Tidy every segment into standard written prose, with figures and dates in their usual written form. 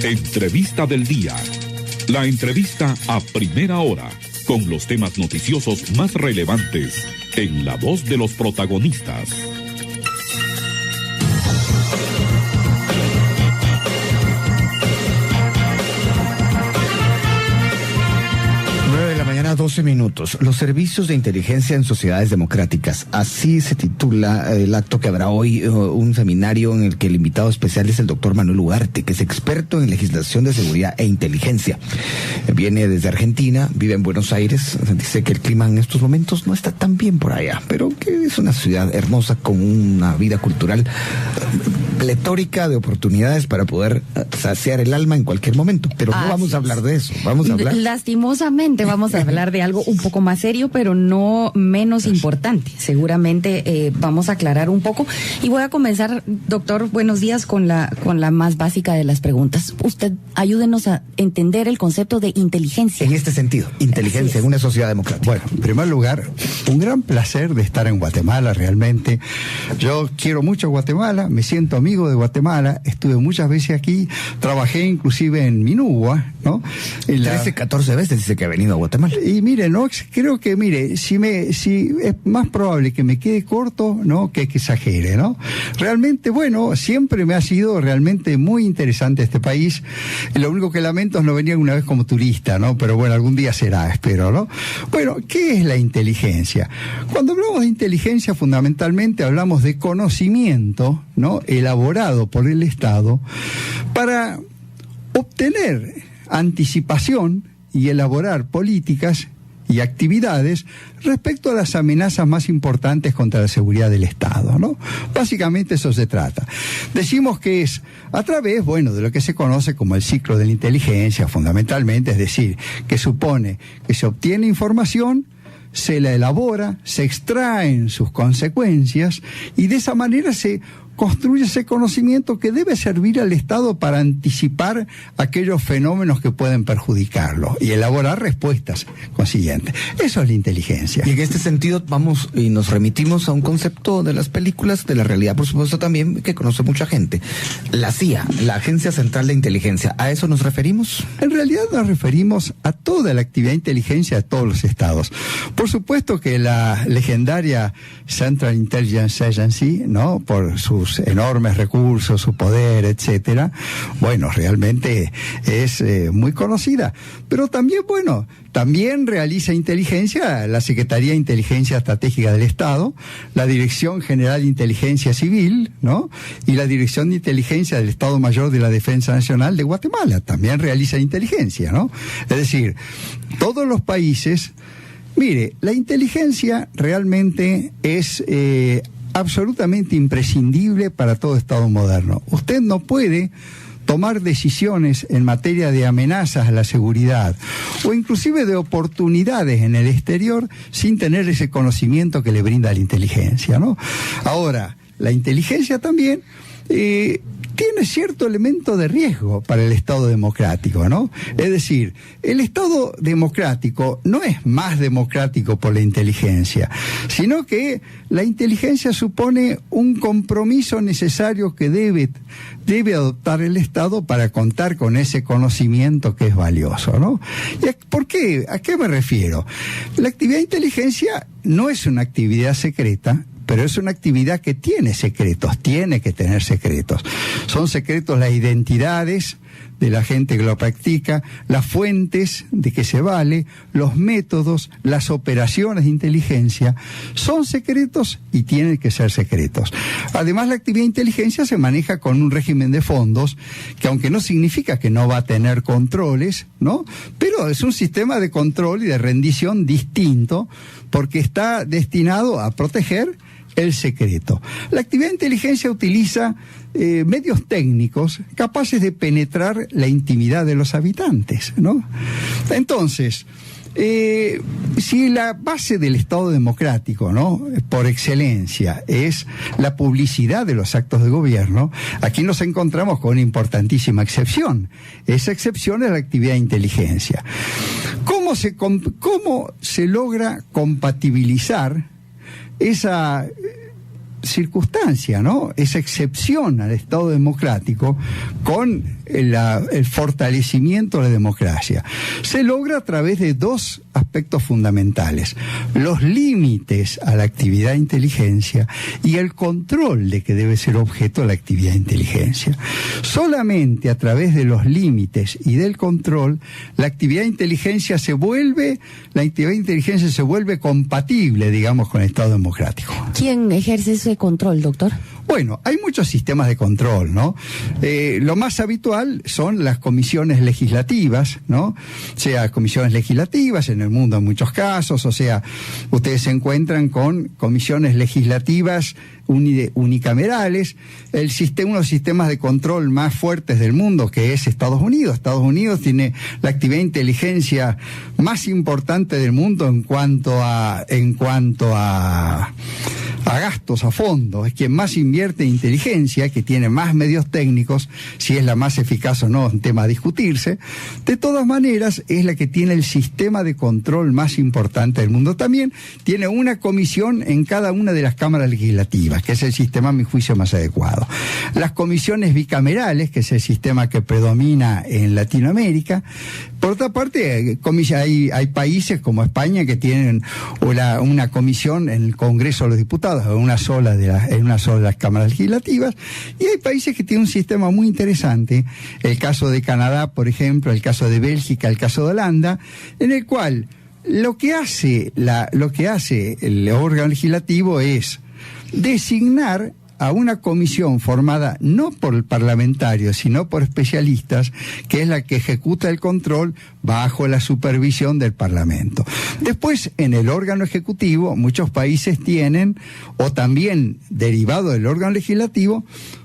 Entrevista del día. La entrevista a primera hora, con los temas noticiosos más relevantes, en la voz de los protagonistas. Mañana 12 minutos. Los servicios de inteligencia en sociedades democráticas. Así se titula el acto que habrá hoy, un seminario en el que el invitado especial es el doctor Manuel Ugarte, que es experto en legislación de seguridad e inteligencia. Viene desde Argentina, vive en Buenos Aires. Dice que el clima en estos momentos no está tan bien por allá, pero que es una ciudad hermosa con una vida cultural pletórica de oportunidades para poder saciar el alma en cualquier momento. Pero no vamos a hablar de eso. Vamos a hablar. Lastimosamente vamos a hablar de algo un poco más serio, pero no menos importante. Seguramente vamos a aclarar un poco. Y voy a comenzar, doctor, buenos días, con la más básica de las preguntas. Usted ayúdenos a entender el concepto de inteligencia. En este sentido, inteligencia en una sociedad democrática. Bueno, en primer lugar, un gran placer de estar en Guatemala, realmente. Yo quiero mucho Guatemala, me siento amigo de Guatemala, estuve muchas veces aquí, trabajé inclusive en Minúa, ¿no? 13, 14 veces dice que ha venido a Guatemala. Y mire, no, creo que, si es más probable que me quede corto, ¿no?, que exagere, ¿no? Realmente, bueno, siempre me ha sido realmente muy interesante este país. Lo único que lamento es no venir una vez como turista, ¿no? Pero bueno, algún día será, espero, ¿no? Bueno, ¿qué es la inteligencia? Cuando hablamos de inteligencia, fundamentalmente hablamos de conocimiento, ¿no?, elaborado por el Estado para obtener anticipación y elaborar políticas y actividades respecto a las amenazas más importantes contra la seguridad del Estado, ¿no? Básicamente eso se trata. Decimos que es a través, bueno, de lo que se conoce como el ciclo de la inteligencia, fundamentalmente, es decir, que supone que se obtiene información, se la elabora, se extraen sus consecuencias y de esa manera se construye ese conocimiento que debe servir al Estado para anticipar aquellos fenómenos que pueden perjudicarlo y elaborar respuestas consiguientes. Eso es la inteligencia. Y en este sentido vamos y nos remitimos a un concepto de las películas, de la realidad, por supuesto, también, que conoce mucha gente. La CIA, la Agencia Central de Inteligencia, ¿a eso nos referimos? En realidad nos referimos a toda la actividad de inteligencia de todos los estados. Por supuesto que la legendaria Central Intelligence Agency, ¿no?, por sus enormes recursos, su poder, etcétera, bueno, realmente es muy conocida. Pero también, bueno, también realiza inteligencia la Secretaría de Inteligencia Estratégica del Estado, la Dirección General de Inteligencia Civil, ¿no?, y la Dirección de Inteligencia del Estado Mayor de la Defensa Nacional de Guatemala, también realiza inteligencia, ¿no? Es decir, todos los países. Mire, la inteligencia realmente es absolutamente imprescindible para todo Estado moderno. Usted no puede tomar decisiones en materia de amenazas a la seguridad o inclusive de oportunidades en el exterior sin tener ese conocimiento que le brinda la inteligencia, ¿no? Ahora, la inteligencia también tiene cierto elemento de riesgo para el Estado democrático, ¿no? Es decir, el Estado democrático no es más democrático por la inteligencia, sino que la inteligencia supone un compromiso necesario que debe adoptar el Estado para contar con ese conocimiento que es valioso, ¿no? ¿Por qué? ¿A qué me refiero? La actividad de inteligencia no es una actividad secreta, pero es una actividad que tiene secretos, tiene que tener secretos. Son secretos las identidades de la gente que lo practica, las fuentes de que se vale, los métodos, las operaciones de inteligencia, son secretos y tienen que ser secretos. Además, la actividad de inteligencia se maneja con un régimen de fondos, que aunque no significa que no va a tener controles, ¿no?, pero es un sistema de control y de rendición distinto, porque está destinado a proteger el secreto. La actividad de inteligencia utiliza medios técnicos capaces de penetrar la intimidad de los habitantes, ¿no? Entonces, si la base del Estado democrático, ¿no?, por excelencia, es la publicidad de los actos de gobierno, aquí nos encontramos con una importantísima excepción. Esa excepción es la actividad de inteligencia. ¿Cómo se logra compatibilizar esa circunstancia, ¿no? Esa excepción al Estado democrático con el fortalecimiento de la democracia. Se logra a través de dos aspectos fundamentales: los límites a la actividad de inteligencia y el control de que debe ser objeto de la actividad de inteligencia. Solamente a través de los límites y del control, la actividad de inteligencia se vuelve compatible, digamos, con el Estado democrático. ¿Quién ejerce ese control, doctor? Bueno, hay muchos sistemas de control, ¿no? Lo más habitual son las comisiones legislativas, ¿no? O sea, comisiones legislativas en el mundo en muchos casos, o sea, ustedes se encuentran con comisiones legislativas unicamerales. Uno de los sistemas de control más fuertes del mundo, que es Estados Unidos. Estados Unidos tiene la actividad de inteligencia más importante del mundo en cuanto a gastos, a fondos. Es quien más invierte en inteligencia, que tiene más medios técnicos. Si es la más eficaz o no es un tema a discutirse. De todas maneras, es la que tiene el sistema de control más importante del mundo. También tiene una comisión en cada una de las cámaras legislativas, que es el sistema, a mi juicio, más adecuado. Las comisiones bicamerales, que es el sistema que predomina en Latinoamérica. Por otra parte, hay países como España que tienen una comisión en el Congreso de los Diputados, en una sola de las cámaras legislativas, y hay países que tienen un sistema muy interesante, el caso de Canadá, por ejemplo, el caso de Bélgica, el caso de Holanda, en el cual lo que hace el órgano legislativo es designar a una comisión formada no por parlamentarios, sino por especialistas, que es la que ejecuta el control bajo la supervisión del Parlamento. Después, en el órgano ejecutivo, muchos países tienen, o también derivado del órgano legislativo,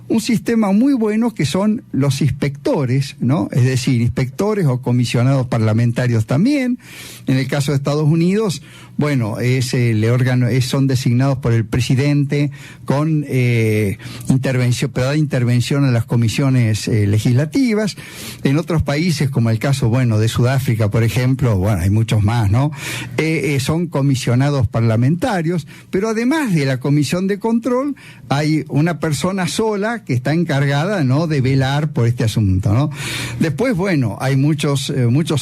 un sistema muy bueno que son los inspectores, ¿no? Es decir, inspectores o comisionados parlamentarios también. En el caso de Estados Unidos, bueno, son designados por el presidente con intervención a las comisiones legislativas. En otros países, como el caso, de Sudáfrica, por ejemplo, hay muchos más, ¿no? Son comisionados parlamentarios, pero además de la comisión de control, hay una persona sola que está encargada, ¿no?, de velar por este asunto, ¿no? Después, hay muchos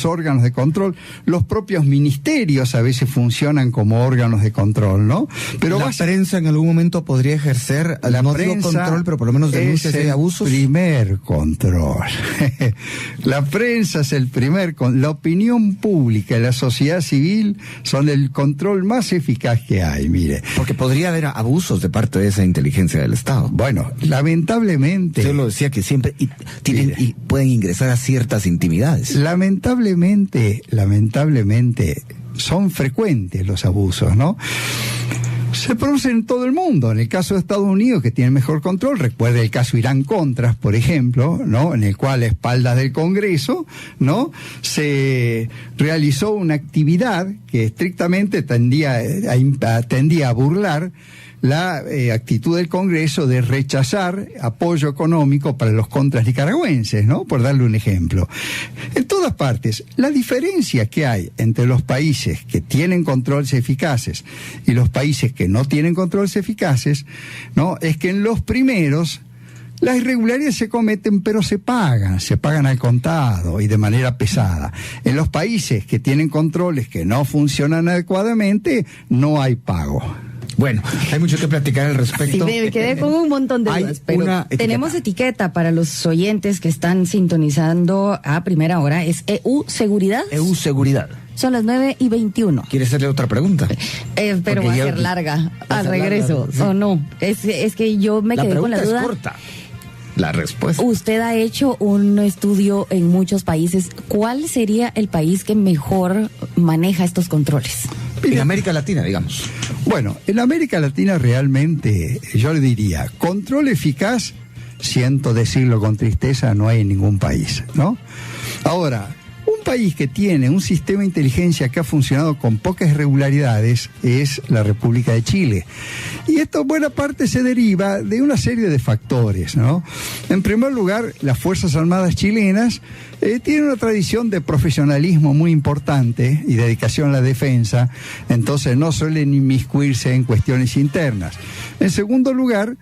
órganos de control. Los propios ministerios a veces funcionan como órganos de control, ¿no? Pero la prensa en algún momento podría ejercer, no digo control, pero por lo menos denuncias de abusos. Primer control. La prensa es el primer la opinión pública y la sociedad civil son el control más eficaz que hay, mire. Porque podría haber abusos de parte de esa inteligencia del Estado. Bueno, lamentablemente. Yo lo decía que siempre y pueden ingresar a ciertas intimidades. Lamentablemente son frecuentes los abusos, ¿no? Se producen en todo el mundo. En el caso de Estados Unidos, que tiene mejor control, recuerde el caso Irán-Contras, por ejemplo, ¿no? En el cual, a espaldas del Congreso, ¿no?, se realizó una actividad que estrictamente tendía a burlar la actitud del Congreso de rechazar apoyo económico para los contras nicaragüenses, ¿no?, por darle un ejemplo. En todas partes, la diferencia que hay entre los países que tienen controles eficaces y los países que no tienen controles eficaces, ¿no?, es que en los primeros las irregularidades se cometen, pero se pagan al contado y de manera pesada. En los países que tienen controles que no funcionan adecuadamente, no hay pago. Bueno, hay mucho que platicar al respecto. Sí, me quedé con un montón de dudas, pero tenemos etiqueta para los oyentes que están sintonizando a primera hora, es EU Seguridad. EU Seguridad. Son las 9:21. ¿Quiere hacerle otra pregunta? Pero va a ser larga al regreso, larga, ¿sí? ¿O no? Es que yo me quedé con la duda. La pregunta es corta. La respuesta. Usted ha hecho un estudio en muchos países. ¿Cuál sería el país que mejor maneja estos controles? En América Latina, digamos. Bueno, en América Latina realmente, yo le diría, control eficaz, siento decirlo con tristeza, no hay en ningún país, ¿no? Ahora, un un país que tiene un sistema de inteligencia que ha funcionado con pocas irregularidades es la República de Chile. Y esto, buena parte, se deriva de una serie de factores, ¿no? En primer lugar, las Fuerzas Armadas chilenas tienen una tradición de profesionalismo muy importante y dedicación a la defensa, entonces no suelen inmiscuirse en cuestiones internas. En segundo lugar,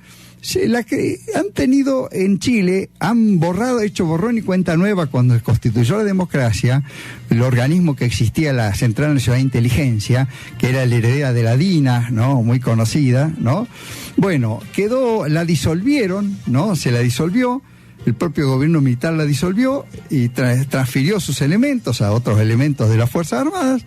la que han tenido en Chile, han hecho borrón y cuenta nueva cuando se constituyó la democracia, el organismo que existía, la Central Nacional de Inteligencia, que era la heredera de la DINA, ¿no? Muy conocida, ¿no? Bueno, la disolvieron, ¿no? Se la disolvió. El propio gobierno militar la disolvió y transfirió sus elementos a otros elementos de las Fuerzas Armadas.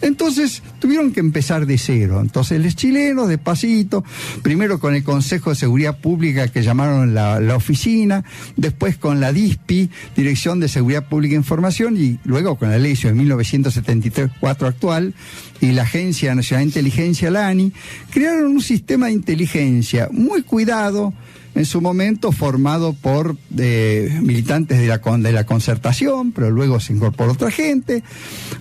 Entonces tuvieron que empezar de cero. Entonces los chilenos, despacito, primero con el Consejo de Seguridad Pública que llamaron la oficina, después con la DISPI, Dirección de Seguridad Pública e Información, y luego con la ley de 1973-4 actual, y la Agencia Nacional de Inteligencia, la ANI, crearon un sistema de inteligencia muy cuidado, en su momento formado por militantes de la Concertación, pero luego se incorporó otra gente,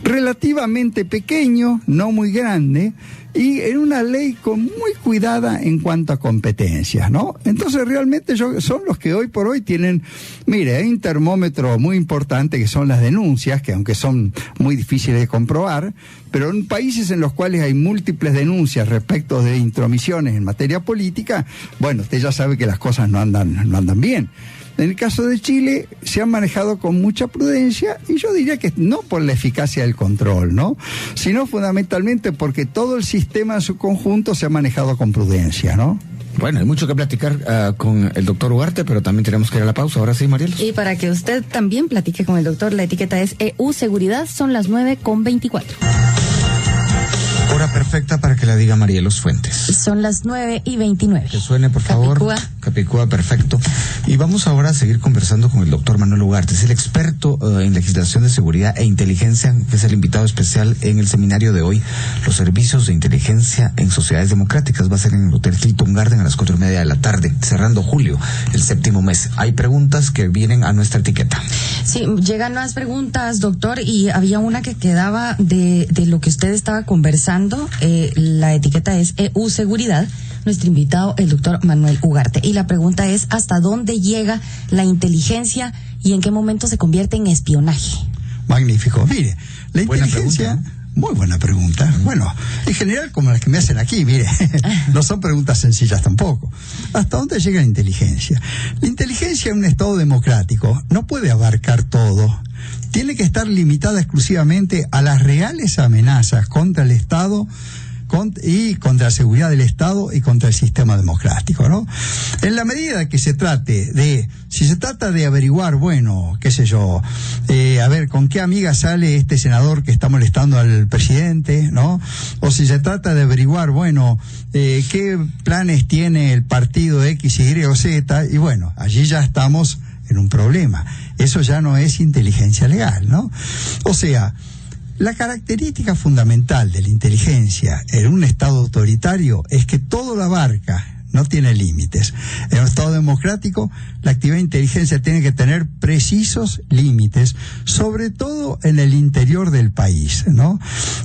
relativamente pequeño, no muy grande, y en una ley muy cuidada en cuanto a competencias, ¿no? Entonces realmente son los que hoy por hoy tienen, mire, hay un termómetro muy importante que son las denuncias, que aunque son muy difíciles de comprobar, pero en países en los cuales hay múltiples denuncias respecto de intromisiones en materia política, bueno, usted ya sabe que las cosas no andan bien. En el caso de Chile se han manejado con mucha prudencia, y yo diría que no por la eficacia del control, ¿no? Sino fundamentalmente porque todo el sistema en su conjunto se ha manejado con prudencia, ¿no? Bueno, hay mucho que platicar con el doctor Ugarte, pero también tenemos que ir a la pausa. Ahora sí, Marielos. Y para que usted también platique con el doctor, la etiqueta es EU Seguridad, son las 9:24. Hora perfecta para que la diga Marielos Fuentes. Son las 9:29. Que suene, por favor. Capicúa, perfecto. Y vamos ahora a seguir conversando con el doctor Manuel Ugarte. Es el experto en legislación de seguridad e inteligencia, que es el invitado especial en el seminario de hoy, los servicios de inteligencia en sociedades democráticas. Va a ser en el Hotel Hilton Garden a las 4:30 de la tarde, cerrando julio, el 7º mes. Hay preguntas que vienen a nuestra etiqueta. Sí, llegan más preguntas, doctor, y había una que quedaba de lo que usted estaba conversando. La etiqueta es EU Seguridad. Nuestro invitado, el doctor Manuel Ugarte. Y la pregunta es, ¿hasta dónde llega la inteligencia y en qué momento se convierte en espionaje? Magnífico. Mire, la inteligencia... Pregunta. Muy buena pregunta. Bueno, en general, como las que me hacen aquí, mire, no son preguntas sencillas tampoco. ¿Hasta dónde llega la inteligencia? La inteligencia en un Estado democrático no puede abarcar todo. Tiene que estar limitada exclusivamente a las reales amenazas contra el Estado y contra la seguridad del Estado y contra el sistema democrático, ¿no? En la medida que se trate si se trata de averiguar, bueno, qué sé yo, a ver, con qué amiga sale este senador que está molestando al presidente, ¿no? O si se trata de averiguar, bueno, qué planes tiene el partido X, Y o Z, y bueno, allí ya estamos en un problema. Eso ya no es inteligencia legal, ¿no? O sea, la característica fundamental de la inteligencia en un Estado autoritario es que todo lo abarca, no tiene límites. En un Estado democrático, la actividad de inteligencia tiene que tener precisos límites, sobre todo en el interior del país, ¿no?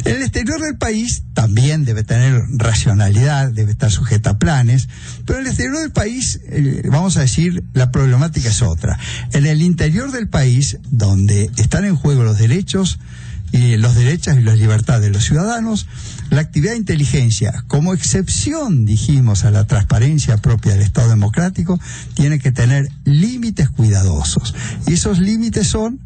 En el exterior del país también debe tener racionalidad, debe estar sujeta a planes, pero en el exterior del país, vamos a decir, la problemática es otra. En el interior del país, donde están en juego los derechos y las libertades de los ciudadanos, la actividad de inteligencia, como excepción, dijimos, a la transparencia propia del Estado democrático, tiene que tener límites cuidadosos. Y esos límites son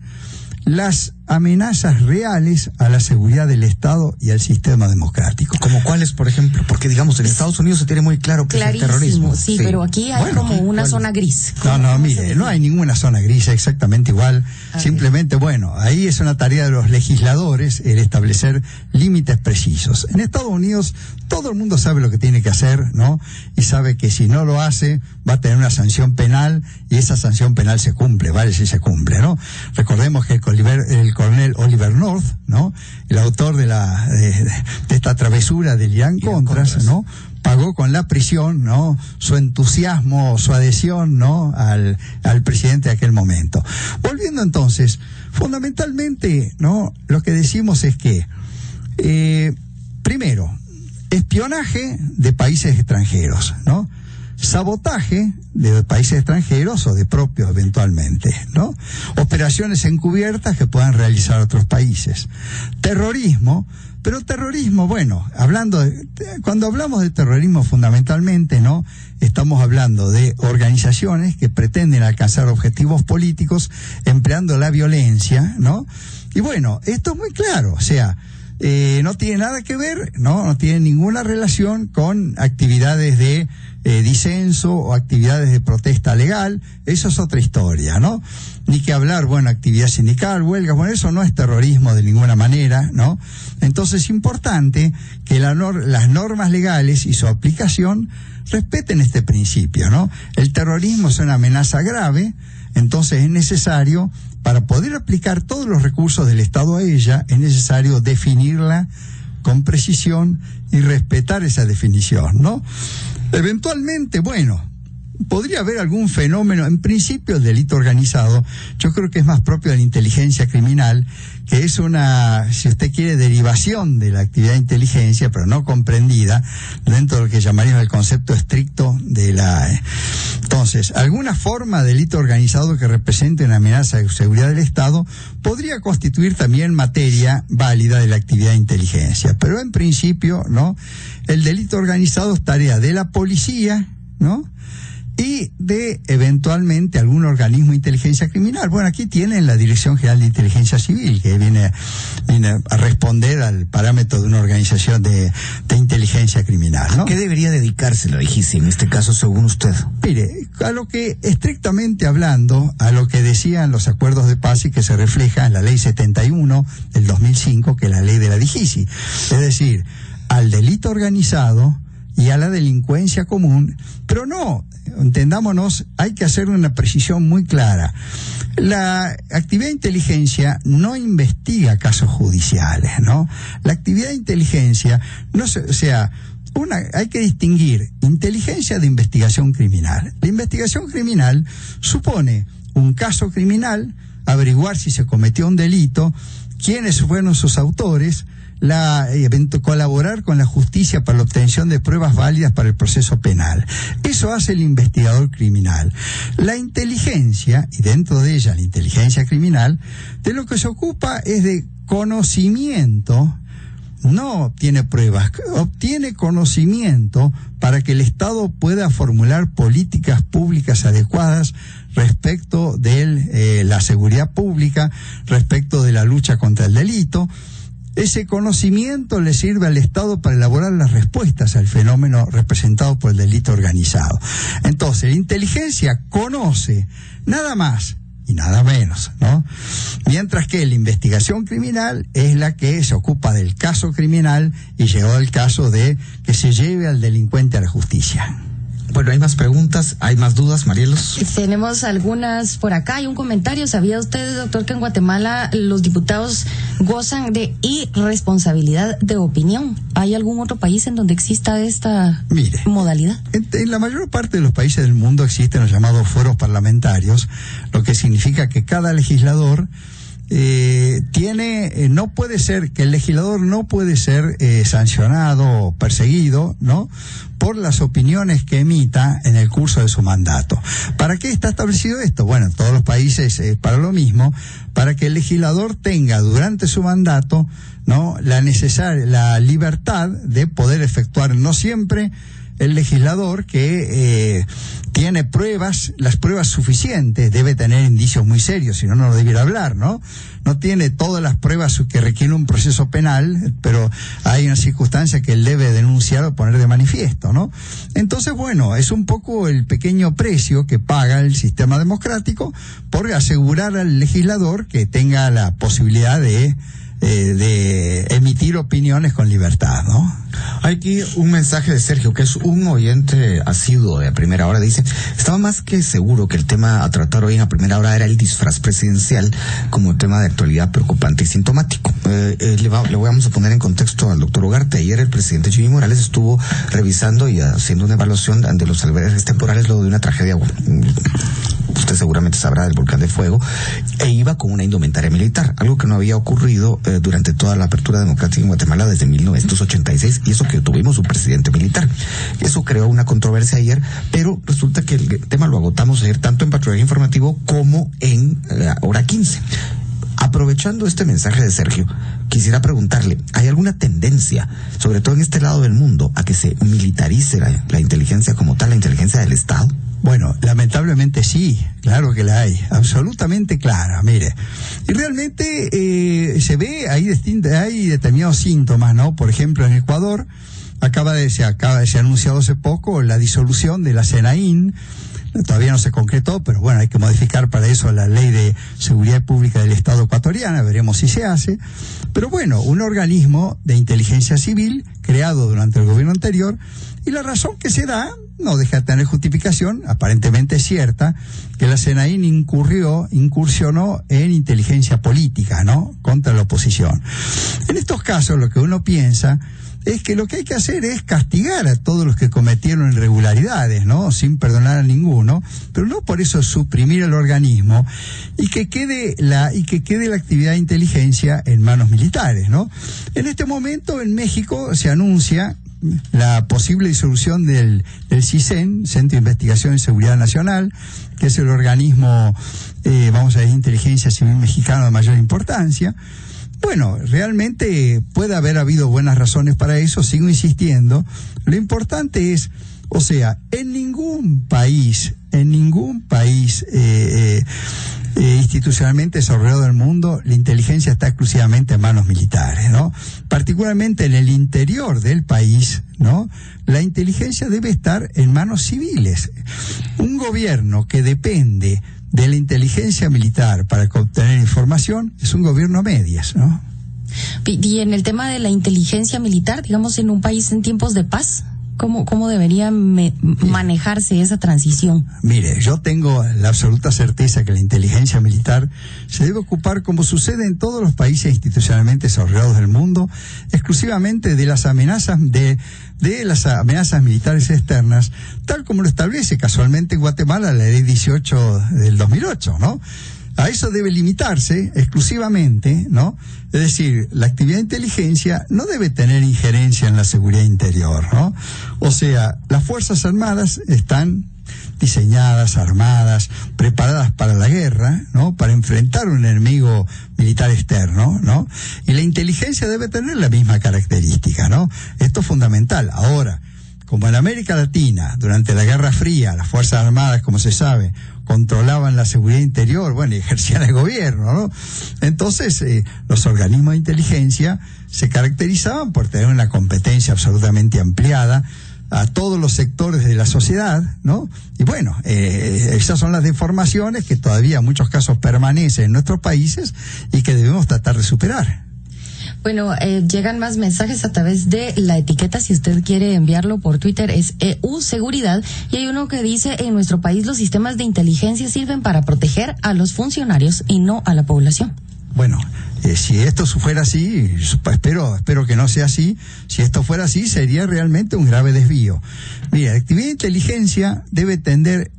las amenazas reales a la seguridad del Estado y al sistema democrático. ¿Como cuáles, por ejemplo? Porque, digamos, en Estados Unidos se tiene muy claro que es el terrorismo. Sí, pero aquí hay una zona gris. No, mire, no hay ninguna zona gris, exactamente igual. Simplemente, bueno, ahí es una tarea de los legisladores el establecer límites precisos. En Estados Unidos todo el mundo sabe lo que tiene que hacer, ¿no? Y sabe que si no lo hace va a tener una sanción penal, y esa sanción penal se cumple, vale si se cumple, ¿no? Recordemos que el coronel Oliver North, ¿no? El autor de esta travesura del Irán-Contras, ¿no? Pagó con la prisión, ¿no? Su entusiasmo, su adhesión, ¿no? Al presidente de aquel momento. Volviendo entonces, Fundamentalmente, ¿no? Lo que decimos es que, primero, espionaje de países extranjeros, ¿no? Sabotaje de países extranjeros o de propios eventualmente, ¿no? Operaciones encubiertas que puedan realizar otros países. Terrorismo, pero terrorismo, bueno, cuando hablamos de terrorismo fundamentalmente, ¿no? Estamos hablando de organizaciones que pretenden alcanzar objetivos políticos empleando la violencia, ¿no? Y bueno, esto es muy claro, o sea, no tiene nada que ver, no tiene ninguna relación con actividades de disenso o actividades de protesta legal. Eso es otra historia, ¿no? Ni que hablar, bueno, actividad sindical, huelgas, bueno, eso no es terrorismo de ninguna manera, ¿no? Entonces es importante que las normas legales y su aplicación respeten este principio, ¿no? El terrorismo es una amenaza grave, entonces es necesario, para poder aplicar todos los recursos del Estado a ella, es necesario definirla con precisión y respetar esa definición, ¿no? Eventualmente, bueno, podría haber algún fenómeno, en principio el delito organizado, yo creo que es más propio de la inteligencia criminal, que es una, si usted quiere, derivación de la actividad de inteligencia, pero no comprendida dentro de lo que llamaríamos el concepto estricto de la... Entonces, alguna forma de delito organizado que represente una amenaza de seguridad del Estado podría constituir también materia válida de la actividad de inteligencia, pero en principio, ¿no? El delito organizado es tarea de la policía, ¿no? Y de eventualmente algún organismo de inteligencia criminal. Bueno, aquí tienen la Dirección General de Inteligencia Civil, que viene a responder al parámetro de una organización de inteligencia criminal, ¿no? ¿A qué debería dedicarse la DGICI en este caso, según usted? Mire, a lo que, estrictamente hablando, a lo que decían los acuerdos de paz y que se refleja en la Ley 71 del 2005, que es la ley de la DGICI. Es decir, al delito organizado y a la delincuencia común, pero no, entendámonos, hay que hacer una precisión muy clara. La actividad de inteligencia no investiga casos judiciales, ¿no? La actividad de inteligencia, hay que distinguir inteligencia de investigación criminal. La investigación criminal supone un caso criminal, averiguar si se cometió un delito, quiénes fueron sus autores, colaborar con la justicia para la obtención de pruebas válidas para el proceso penal. Eso hace el investigador criminal. La inteligencia, y dentro de ella la inteligencia criminal, de lo que se ocupa es de conocimiento. No obtiene pruebas, obtiene conocimiento para que el Estado pueda formular políticas públicas adecuadas respecto de la seguridad pública, respecto de la lucha contra el delito. Ese conocimiento le sirve al Estado para elaborar las respuestas al fenómeno representado por el delito organizado. Entonces, la inteligencia conoce nada más y nada menos, ¿no? Mientras que la investigación criminal es la que se ocupa del caso criminal y llegó al caso de que se lleve al delincuente a la justicia. Bueno, hay más preguntas, hay más dudas, Marielos. Tenemos algunas por acá. Hay un comentario. ¿Sabía usted, doctor, que en Guatemala los diputados gozan de irresponsabilidad de opinión? ¿Hay algún otro país en donde exista esta modalidad? En la mayor parte de los países del mundo existen los llamados fueros parlamentarios, lo que significa que cada legislador no puede ser, que el legislador no puede ser sancionado o perseguido, ¿no?, por las opiniones que emita en el curso de su mandato. ¿Para qué está establecido esto? Bueno, en todos los países para lo mismo, para que el legislador tenga durante su mandato, ¿no?, la libertad de poder efectuar. No siempre el legislador que tiene pruebas, las pruebas suficientes, debe tener indicios muy serios, si no, no lo debiera hablar, ¿no? No tiene todas las pruebas que requiere un proceso penal, pero hay una circunstancia que él debe denunciar o poner de manifiesto, ¿no? Entonces, bueno, es un poco el pequeño precio que paga el sistema democrático por asegurar al legislador que tenga la posibilidad de emitir opiniones con libertad, ¿no? Hay aquí un mensaje de Sergio, que es un oyente asiduo de A Primera Hora. Dice: estaba más que seguro que el tema a tratar hoy en A Primera Hora era el disfraz presidencial como tema de actualidad preocupante y sintomático. Le vamos a poner en contexto al doctor Ugarte. Ayer el presidente Jimmy Morales estuvo revisando y haciendo una evaluación de los albergues temporales luego de una tragedia usted seguramente sabrá, del volcán de fuego, e iba con una indumentaria militar, algo que no había ocurrido durante toda la apertura democrática en Guatemala desde 1986, y eso que tuvimos un presidente militar. Eso creó una controversia ayer, pero resulta que el tema lo agotamos ayer tanto en Patrullaje Informativo como en Hora 15. Aprovechando este mensaje de Sergio, quisiera preguntarle, ¿hay alguna tendencia, sobre todo en este lado del mundo, a que se militarice la inteligencia como tal, la inteligencia del Estado? Bueno, lamentablemente sí, claro que la hay, absolutamente clara, mire. Y realmente se ve, hay determinados síntomas, ¿no? Por ejemplo, en Ecuador se ha anunciado hace poco la disolución de la CENAIN. Todavía no se concretó, pero bueno, hay que modificar para eso la Ley de Seguridad Pública del Estado ecuatoriana, veremos si se hace. Pero bueno, un organismo de inteligencia civil creado durante el gobierno anterior, y la razón que se da no deja de tener justificación, aparentemente cierta, que la CENAIN incursionó en inteligencia política, ¿no?, contra la oposición. En estos casos lo que uno piensa es que lo que hay que hacer es castigar a todos los que cometieron irregularidades, ¿no?, sin perdonar a ninguno, pero no por eso suprimir el organismo y que quede la actividad de inteligencia en manos militares, ¿no? En este momento en México se anuncia la posible disolución del CISEN, Centro de Investigación y Seguridad Nacional, que es el organismo, de inteligencia civil mexicano de mayor importancia. Bueno, realmente puede haber habido buenas razones para eso, sigo insistiendo. Lo importante es, en ningún país institucionalmente desarrollado del mundo, la inteligencia está exclusivamente en manos militares, ¿no? Particularmente en el interior del país, ¿no?, la inteligencia debe estar en manos civiles. Un gobierno que depende de la inteligencia militar para obtener información es un gobierno a medias, ¿no? Y en el tema de la inteligencia militar, digamos, en un país en tiempos de paz, ¿cómo debería manejarse esa transición? Mire, yo tengo la absoluta certeza que la inteligencia militar se debe ocupar, como sucede en todos los países institucionalmente desarrollados del mundo, exclusivamente de las amenazas de las amenazas militares externas, tal como lo establece casualmente en Guatemala la Ley 18 del 2008, ¿no? A eso debe limitarse exclusivamente, ¿no? Es decir, la actividad de inteligencia no debe tener injerencia en la seguridad interior, ¿no? Las Fuerzas Armadas están diseñadas, armadas, preparadas para la guerra, ¿no?, para enfrentar un enemigo militar externo, ¿no? Y la inteligencia debe tener la misma característica, ¿no? Esto es fundamental. Ahora, como en América Latina, durante la Guerra Fría, las Fuerzas Armadas, como se sabe, controlaban la seguridad interior, y ejercían el gobierno, ¿no? Entonces, los organismos de inteligencia se caracterizaban por tener una competencia absolutamente ampliada a todos los sectores de la sociedad, ¿no? Y esas son las deformaciones que todavía en muchos casos permanecen en nuestros países y que debemos tratar de superar. Bueno, llegan más mensajes a través de la etiqueta, si usted quiere enviarlo por Twitter, es EU Seguridad, y hay uno que dice: en nuestro país los sistemas de inteligencia sirven para proteger a los funcionarios y no a la población. Bueno, si esto fuera así, espero que no sea así. Si esto fuera así, sería realmente un grave desvío. Mira, la actividad de inteligencia debe tender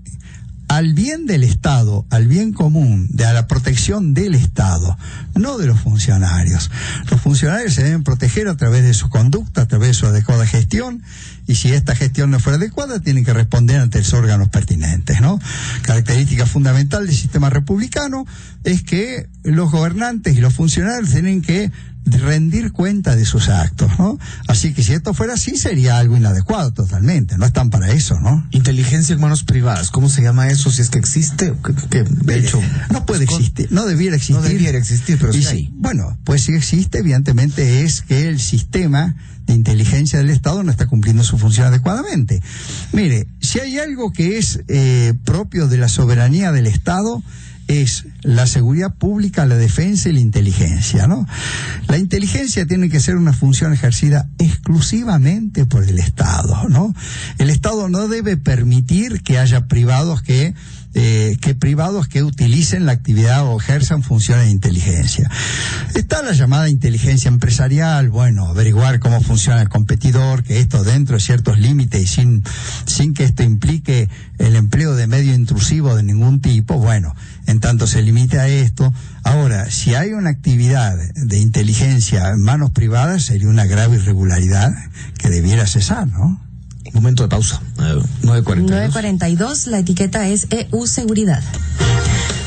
al bien del Estado, al bien común, a la protección del Estado, no de los funcionarios. Los funcionarios se deben proteger a través de su conducta, a través de su adecuada gestión, y si esta gestión no fuera adecuada, tienen que responder ante los órganos pertinentes, ¿no? Característica fundamental del sistema republicano es que los gobernantes y los funcionarios tienen que rendir cuenta de sus actos, ¿no? Así que si esto fuera así, sería algo inadecuado totalmente. No están para eso, ¿no? Inteligencia en manos privadas, ¿cómo se llama eso? Si es que existe, que de hecho no puede existir, no debiera existir. No debiera existir, pero sí hay. Bueno, pues si existe, evidentemente es que el sistema de inteligencia del Estado no está cumpliendo su función adecuadamente. Mire, si hay algo que es propio de la soberanía del Estado, es la seguridad pública, la defensa y la inteligencia, ¿no? La inteligencia tiene que ser una función ejercida exclusivamente por el Estado, ¿no? El Estado no debe permitir que haya privados que que privados que utilicen la actividad o ejerzan funciones de inteligencia. Está la llamada inteligencia empresarial, bueno, averiguar cómo funciona el competidor, que esto dentro de ciertos límites y sin que esto implique el empleo de medio intrusivo de ningún tipo, bueno, en tanto se limite a esto. Ahora, si hay una actividad de inteligencia en manos privadas, sería una grave irregularidad que debiera cesar, ¿no? Momento de pausa. 9:42. 9:42, la etiqueta es EU Seguridad.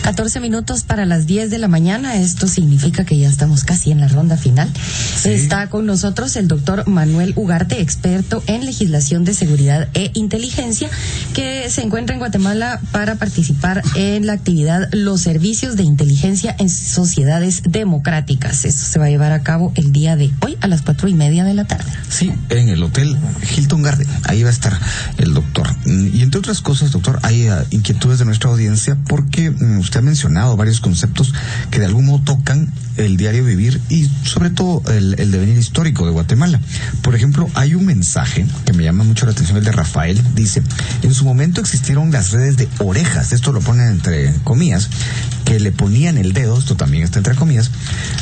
14 minutos para las 10 de la mañana, esto significa que ya estamos casi en la ronda final. Sí. Está con nosotros el doctor Manuel Ugarte, experto en legislación de seguridad e inteligencia, que se encuentra en Guatemala para participar en la actividad Los Servicios de Inteligencia en Sociedades Democráticas. Eso se va a llevar a cabo el día de hoy a las 4:30 de la tarde. Sí, en el Hotel Hilton Garden, ahí va a estar el doctor. Y entre otras cosas, doctor, hay inquietudes de nuestra audiencia porque usted ha mencionado varios conceptos que de algún modo tocan el diario vivir y sobre todo el devenir histórico de Guatemala. Por ejemplo, hay un mensaje que me llama mucho la atención, el de Rafael. Dice: en su momento existieron las redes de orejas, esto lo ponen entre comillas, que le ponían el dedo, esto también está entre comillas,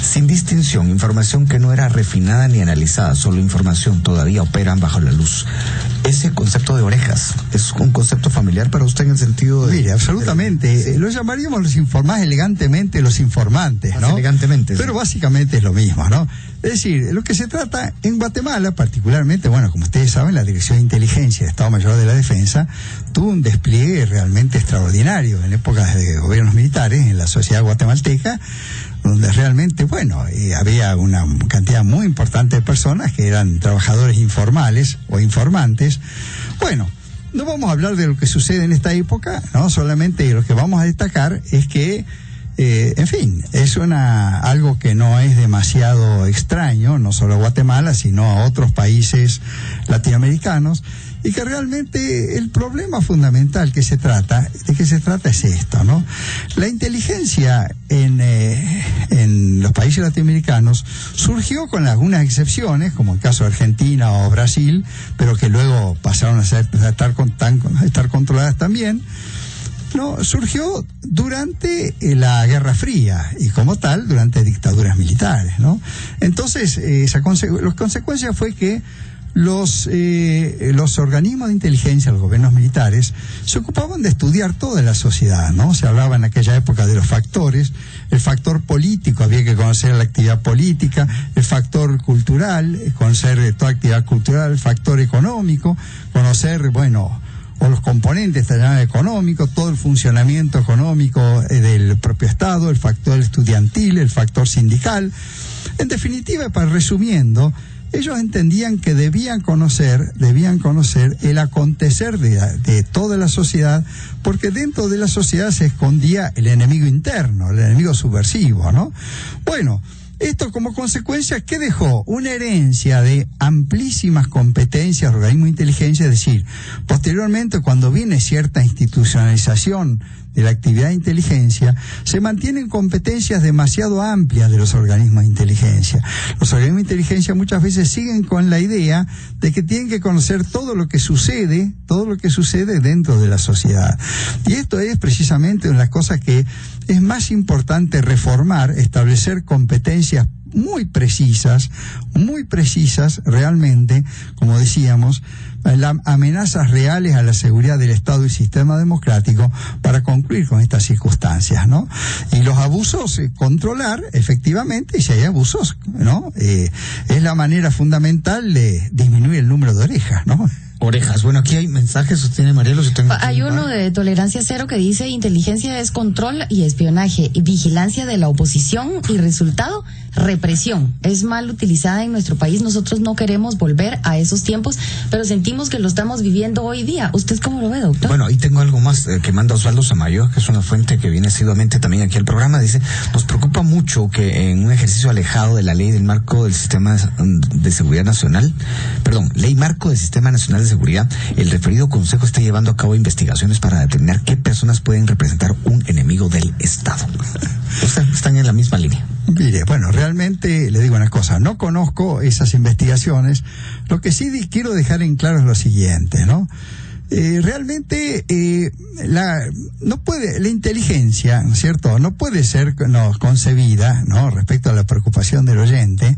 sin distinción, información que no era refinada ni analizada, solo información, todavía operan bajo la luz. Ese concepto de orejas, ¿es un concepto familiar para usted en el sentido de...? Mire, absolutamente. Lo llamaríamos más elegantemente los informantes, ¿no? Más elegantemente. Pero básicamente es lo mismo, ¿no? Es decir, lo que se trata en Guatemala, particularmente, bueno, como ustedes saben, la Dirección de Inteligencia del Estado Mayor de la Defensa tuvo un despliegue realmente extraordinario en épocas de gobiernos militares en la sociedad guatemalteca, donde realmente, bueno, había una cantidad muy importante de personas que eran trabajadores informales o informantes. Bueno, no vamos a hablar de lo que sucede en esta época, ¿no? Solamente lo que vamos a destacar es que, en fin, es algo que no es demasiado extraño, no solo a Guatemala, sino a otros países latinoamericanos, y que realmente el problema fundamental de qué se trata es esto, ¿no? La inteligencia en los países latinoamericanos surgió con algunas excepciones, como el caso de Argentina o Brasil, pero que luego pasaron a estar controladas también. No, surgió durante la Guerra Fría y como tal durante dictaduras militares, ¿no? Entonces, la consecuencia fue que los organismos de inteligencia, los gobiernos militares, se ocupaban de estudiar toda la sociedad, ¿no? Se hablaba en aquella época de los factores, el factor político, había que conocer la actividad política, el factor cultural, conocer toda actividad cultural, el factor económico, conocer, bueno, o los componentes también económicos, todo el funcionamiento económico del propio Estado, el factor estudiantil, el factor sindical. En definitiva, para resumiendo, ellos entendían que debían conocer el acontecer de toda la sociedad, porque dentro de la sociedad se escondía el enemigo interno, el enemigo subversivo, ¿no? Bueno, esto como consecuencia, ¿qué dejó? Una herencia de amplísimas competencias, organismos de inteligencia, es decir, posteriormente cuando viene cierta institucionalización de la actividad de inteligencia, se mantienen competencias demasiado amplias de los organismos de inteligencia. Los organismos de inteligencia muchas veces siguen con la idea de que tienen que conocer todo lo que sucede dentro de la sociedad. Y esto es precisamente una de las cosas que es más importante reformar, establecer competencias muy precisas realmente, como decíamos, amenazas reales a la seguridad del Estado y sistema democrático para concluir con estas circunstancias, ¿no? Y los abusos, controlar efectivamente, y si hay abusos, ¿no? Es la manera fundamental de disminuir el número de orejas, ¿no? Orejas. Bueno, aquí hay mensajes, sostiene Marielo. Hay uno de Tolerancia Cero que dice: inteligencia es control y espionaje, y vigilancia de la oposición, y resultado, represión. Es mal utilizada en nuestro país. Nosotros no queremos volver a esos tiempos, pero sentimos que lo estamos viviendo hoy día. ¿Usted cómo lo ve, doctor? Bueno, ahí tengo algo más que manda Osvaldo Samayo, que es una fuente que viene asiduamente también aquí al programa. Dice: nos preocupa mucho que en un ejercicio alejado de la ley del marco del sistema de seguridad nacional, ley marco del sistema nacional de seguridad, el referido consejo está llevando a cabo investigaciones para determinar qué personas pueden representar un enemigo del Estado. O sea, están en la misma línea. Mire, bueno, realmente le digo una cosa, no conozco esas investigaciones. Lo que sí quiero dejar en claro es lo siguiente, ¿no? realmente la inteligencia, ¿no es cierto?, no puede ser concebida, ¿no?, respecto a la preocupación del oyente,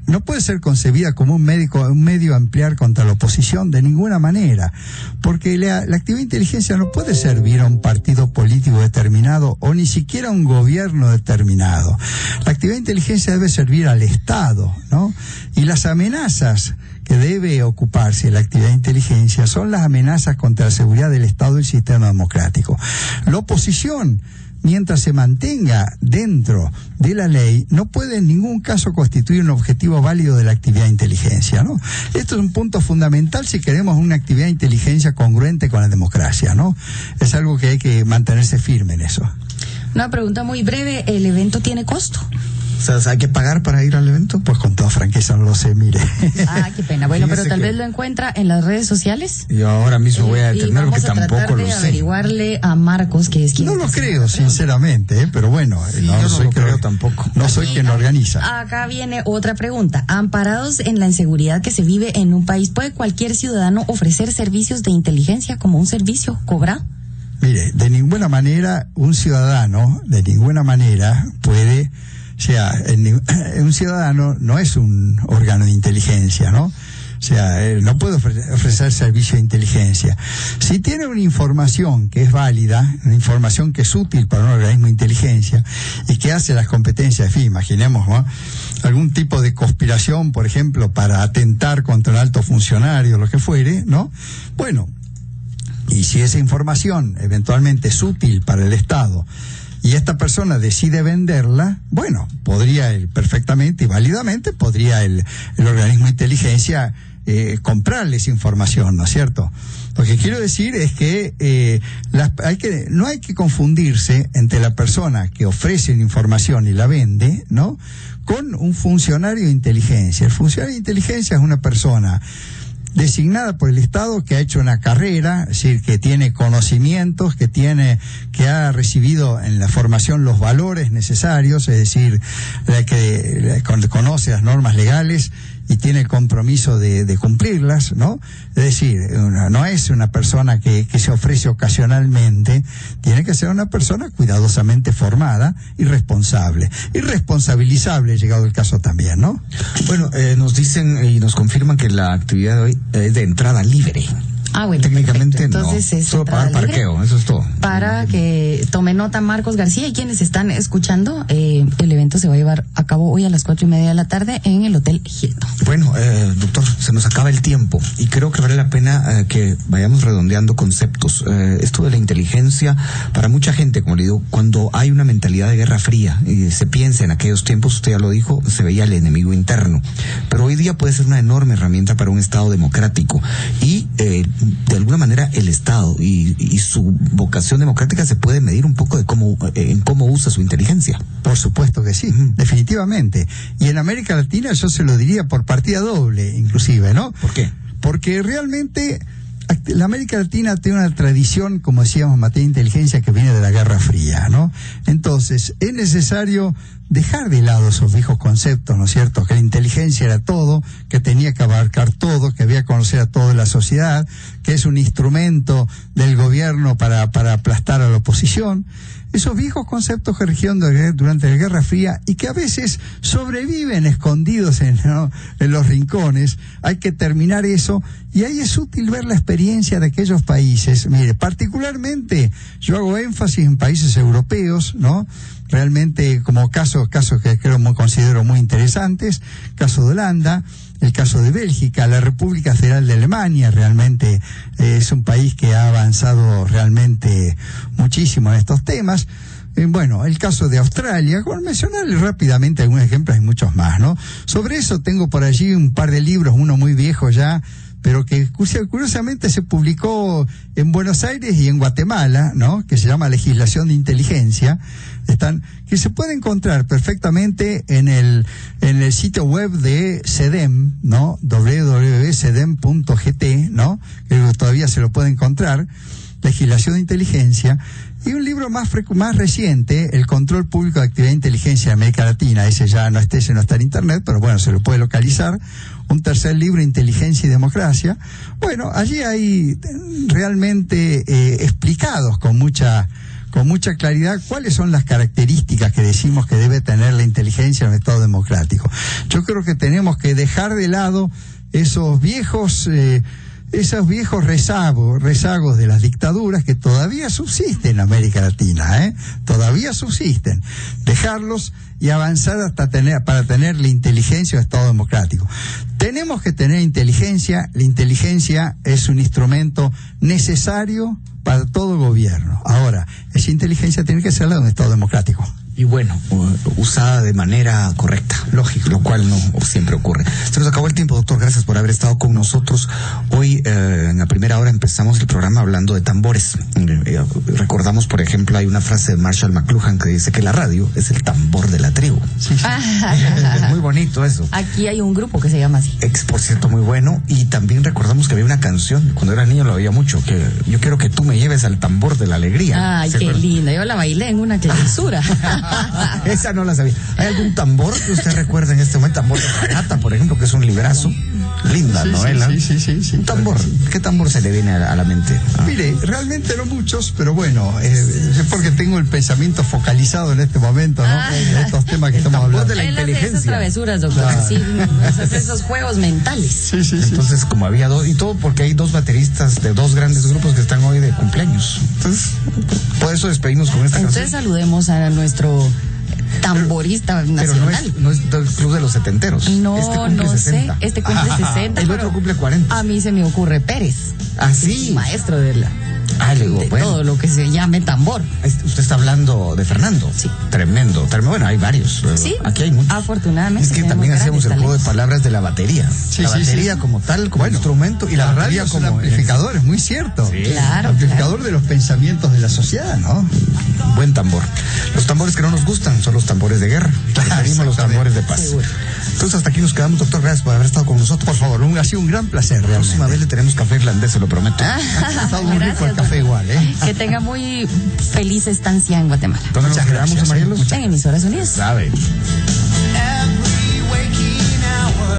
no puede ser concebida como un medio a emplear contra la oposición de ninguna manera, porque la actividad de inteligencia no puede servir a un partido político determinado o ni siquiera a un gobierno determinado. La actividad de inteligencia debe servir al Estado, ¿no? Y las amenazas que debe ocuparse la actividad de inteligencia son las amenazas contra la seguridad del Estado y el sistema democrático. La oposición, mientras se mantenga dentro de la ley, no puede en ningún caso constituir un objetivo válido de la actividad de inteligencia, ¿no? Esto es un punto fundamental si queremos una actividad de inteligencia congruente con la democracia, ¿no? Es algo que hay que mantenerse firme en eso. Una pregunta muy breve, ¿el evento tiene costo? O sea, ¿hay que pagar para ir al evento? Pues con toda franqueza no lo sé, mire. Ah, qué pena. Bueno, Fíjese pero tal que vez lo encuentra en las redes sociales. Yo ahora mismo voy a detener porque tampoco lo sé. Averiguarle a Marcos, que es quien... No lo creo, sinceramente, pero bueno, Sí, no yo soy no lo creo tampoco. No soy quien lo organiza. Acá viene otra pregunta. Amparados en la inseguridad que se vive en un país, ¿puede cualquier ciudadano ofrecer servicios de inteligencia como un servicio cobrado? Mire, de ninguna manera un ciudadano, puede... O sea, un ciudadano no es un órgano de inteligencia, ¿no? O sea, no puede ofrecer servicio de inteligencia. Si tiene una información que es válida, una información que es útil para un organismo de inteligencia y que hace las competencias, en fin, imaginemos, ¿no?, algún tipo de conspiración, por ejemplo, para atentar contra un alto funcionario, lo que fuere, ¿no? Bueno, y si esa información eventualmente es útil para el Estado y esta persona decide venderla, bueno, podría perfectamente y válidamente, podría el organismo de inteligencia comprarle esa información, ¿no es cierto? Lo que quiero decir es que no hay que confundirse entre la persona que ofrece una información y la vende, ¿no?, con un funcionario de inteligencia. El funcionario de inteligencia es una persona designada por el Estado que ha hecho una carrera, es decir, que tiene conocimientos, que ha recibido en la formación los valores necesarios, es decir, que conoce las normas legales y tiene el compromiso de cumplirlas, ¿no? Es decir, no es una persona que se ofrece ocasionalmente, tiene que ser una persona cuidadosamente formada y responsable, y responsabilizable, llegado el caso también, ¿no? Bueno, nos dicen y nos confirman que la actividad de hoy es de entrada libre. Ah, bueno, técnicamente perfecto. Entonces, no, solo pagar parqueo, eso es todo. Para que tome nota Marcos García y quienes están escuchando, el evento se va a llevar a cabo hoy a las 4:30 de la tarde en el Hotel Hilton. Bueno, doctor, se nos acaba el tiempo y creo que vale la pena que vayamos redondeando conceptos. Esto de la inteligencia, para mucha gente, como le digo, cuando hay una mentalidad de guerra fría y se piensa en aquellos tiempos, usted ya lo dijo, se veía el enemigo interno, pero hoy día puede ser una enorme herramienta para un Estado democrático y de alguna manera el Estado y su vocación democrática se puede medir un poco en cómo usa su inteligencia. Por supuesto que sí, definitivamente. Y en América Latina yo se lo diría por partida doble, inclusive, ¿no? ¿Por qué? Porque realmente la América Latina tiene una tradición, como decíamos, en materia de inteligencia que viene de la Guerra Fría, ¿no? Entonces, es necesario dejar de lado esos viejos conceptos, ¿no es cierto? Que la inteligencia era todo, que tenía que abarcar todo, que había que conocer a toda la sociedad, que es un instrumento del gobierno para aplastar a la oposición. Esos viejos conceptos que regieron durante la Guerra Fría y que a veces sobreviven escondidos en los rincones, hay que terminar eso, y ahí es útil ver la experiencia de aquellos países. Mire, particularmente yo hago énfasis en países europeos, ¿no? Realmente como casos que considero muy interesantes, caso de Holanda, el caso de Bélgica, la República Federal de Alemania, realmente es un país que ha avanzado realmente muchísimo en estos temas. Bueno, el caso de Australia, por mencionarle rápidamente algunos ejemplos, hay muchos más, ¿no? Sobre eso tengo por allí un par de libros, uno muy viejo ya, pero que curiosamente se publicó en Buenos Aires y en Guatemala, ¿no?, que se llama Legislación de Inteligencia, que se puede encontrar perfectamente en el sitio web de CEDEM, ¿no?, www.cedem.gt, ¿no?, que todavía se lo puede encontrar. legislación de inteligencia, y un libro más reciente, El control público de actividad de inteligencia en América Latina. Ese no está en internet, pero bueno, se lo puede localizar. Un tercer libro, Inteligencia y Democracia. Bueno, allí hay realmente explicados con mucha claridad cuáles son las características que decimos que debe tener la inteligencia en un Estado democrático. Yo creo que tenemos que dejar de lado esos viejos rezagos de las dictaduras que todavía subsisten en América Latina, todavía subsisten. Dejarlos y avanzar para tener la inteligencia del Estado democrático. Tenemos que tener inteligencia. La inteligencia es un instrumento necesario para todo gobierno. Ahora, esa inteligencia tiene que ser la de un Estado democrático. Y bueno, usada de manera correcta, lógico, lo cual no siempre ocurre. Se nos acabó el tiempo, doctor. Gracias por haber estado con nosotros. Hoy, en la primera hora, empezamos el programa hablando de tambores. Recordamos, por ejemplo, hay una frase de Marshall McLuhan que dice que la radio es el tambor de la tribu. Sí. Es muy bonito eso. Aquí hay un grupo que se llama así. Por cierto, muy bueno. Y también recordamos que había una canción, cuando era niño lo oía mucho, que yo quiero que tú me lleves al tambor de la alegría. Ay, qué linda. Yo la bailé en una clausura. Esa no la sabía. ¿Hay algún tambor que usted recuerde en este momento? Tambor de Fragata, por ejemplo, que es un librazo. Linda novela. Sí. Un tambor. ¿Qué tambor se le viene a la mente? Mire, realmente no muchos, pero bueno, es porque tengo el pensamiento focalizado en este momento, ¿no? En estos temas que estamos hablando. De la inteligencia. Esas travesuras, doctor. Sí, esos juegos mentales. Sí. Entonces, como había dos, y todo porque hay dos bateristas de dos grandes grupos que están hoy de cumpleaños. Entonces, por eso despedimos con esta canción. Entonces saludemos a nuestro tamborista nacional. Pero no es del club de los setenteros. No, cumple 60. Este cumple 60. El otro cumple 40. A mí se me ocurre Pérez. ¿Ah, sí? Maestro de todo lo que se llame tambor. Usted está hablando de Fernando. Sí. Tremendo. Bueno, hay varios. Sí. Aquí hay muchos. Afortunadamente. Es que también hacemos el juego de palabras de la batería. La batería como tal, como instrumento, y la radio como amplificador, es muy cierto. Sí. Claro. Amplificador de los pensamientos de la sociedad, ¿no? Buen tambor. Los tambores que no nos gustan son los tambores de guerra. Preferimos los tambores de paz. Seguro. Entonces hasta aquí nos quedamos, doctor. Gracias por haber estado con nosotros. Por favor, ha sido un gran placer. La próxima vez le tenemos café irlandés, se lo prometo. Ha estado muy rico el café igual, Que tenga muy feliz estancia en Guatemala. ¿Dónde nos quedamos, Marielos? En Emisoras Unidas. Sabe.